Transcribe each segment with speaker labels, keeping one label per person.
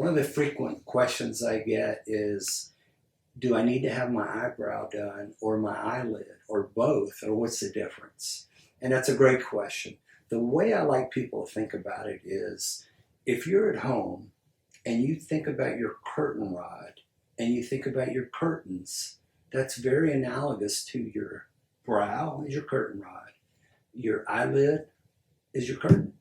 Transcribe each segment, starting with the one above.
Speaker 1: One of the frequent questions I get is, do I need to have my eyebrow done or my eyelid or both, or what's the difference? And that's a great question. The way I like people to think about it is, if you're at home and you think about your curtain rod and you think about your curtains, that's very analogous to your brow is your curtain rod. Your eyelid is your curtain.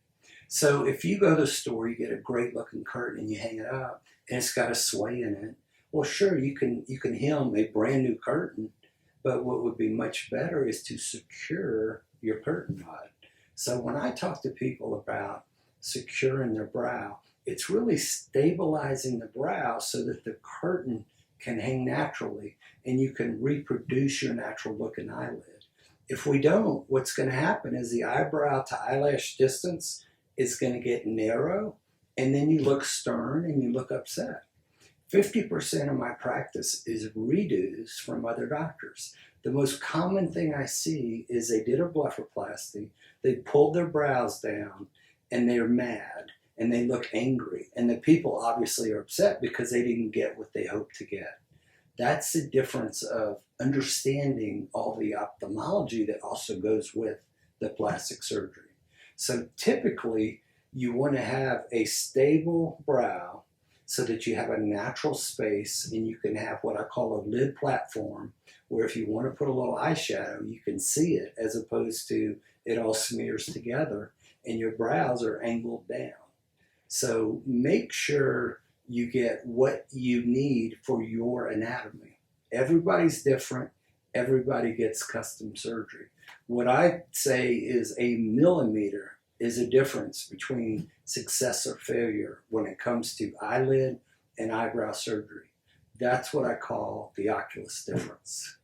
Speaker 1: So if you go to the store, you get a great looking curtain and you hang it up and it's got a sway in it. Well, sure, you can hem a brand new curtain, but what would be much better is to secure your curtain rod. So when I talk to people about securing their brow, it's really stabilizing the brow so that the curtain can hang naturally and you can reproduce your natural looking eyelid. If we don't, what's going to happen is the eyebrow to eyelash distance is going to get narrow, and then you look stern and you look upset. 50% of my practice is redos from other doctors. The most common thing I see is they did a blepharoplasty, they pulled their brows down, and they're mad, and they look angry. And the people obviously are upset because they didn't get what they hoped to get. That's the difference of understanding all the ophthalmology that also goes with the plastic surgery. So typically, you want to have a stable brow so that you have a natural space and you can have what I call a lid platform, where if you want to put a little eyeshadow, you can see it, as opposed to it all smears together and your brows are angled down. So make sure you get what you need for your anatomy. Everybody's different. Everybody gets custom surgery. What I say is a millimeter is a difference between success or failure when it comes to eyelid and eyebrow surgery. That's what I call the Oculus difference.